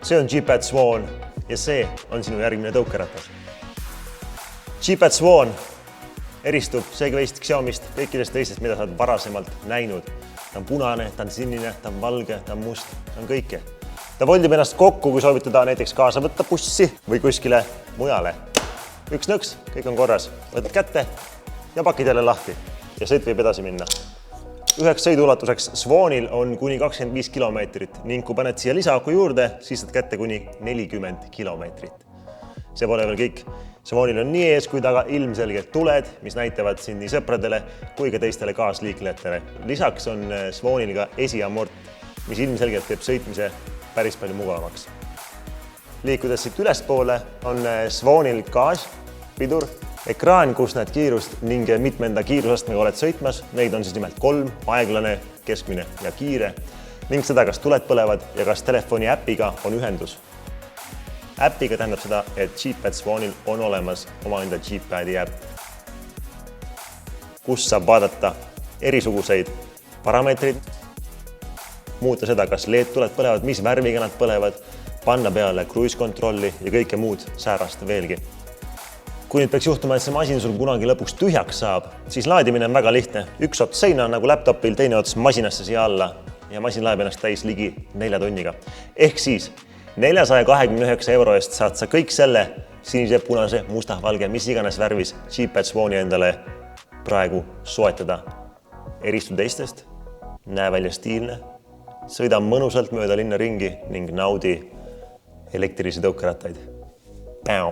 See on G-Pad Swan ja see on sinu järgmine tõukeratas. G-Pad Swan eristub Segwayst, Xiaomist, kõikidest teistest, mida sa oled varasemalt näinud. Ta on punane, ta on sinine, ta on valge, ta on must, ta on kõike. Ta voldib ennast kokku, kui soovite ta näiteks kaasa võtta bussi või kuskile mujale. Üks nõks, kõik on korras. Võtad kätte ja pakid jälle lahti ja sõit võib edasi minna. Üheks sõiduulatuseks Swanil on kuni 25 kilomeetrit ning kui paned siia lisaaku juurde, siis saad kätte kuni 40 kilomeetrit. See pole veel kõik. Swanil on nii ees kui taga ilmselged tuled, mis näitavad sind nii sõpradele kui ka teistele kaasliiklejatele. Lisaks on Swanil ka esiamort, mis ilmselgelt teeb sõitmise päris palju mugavamaks. Liikudes siit ülespoole on Swanil gaas, pidur, ekraan, kus näed kiirust ning mitmenda kiirusastmega oled sõitmas. Neid on siis nimelt 3, aeglane, keskmine ja kiire ning seda, kas tuled põlevad ja kas telefoni äpiga on ühendus. Äpiga tähendab seda, et G-Pad Swanil on olemas omaenda G-Padi äpp, kus saab vaadata erisuguseid parameetreid, muuta seda, kas LED-tuled põlevad, mis värviga nad põlevad, panna peale cruise-kontrolli ja kõike muud säärast veelgi. Kui nüüd peaks juhtuma, et see masin sul kunagi lõpuks tühjaks saab, siis laadimine on väga lihtne. Üks ots seina nagu laptopil, teine ots masinasse siia alla ja masin laeb ennast täis ligi 4 tunniga. Ehk siis 429 € eest saad sa kõik selle sinise, punase, musta, valge, mis iganes värvis G-Pad Swani endale praegu soetada. Eristu teistest, näe välja stiilne, sõida mõnusalt mööda linna ringi ning naudi elektrilisi tõukerattaid. Päu!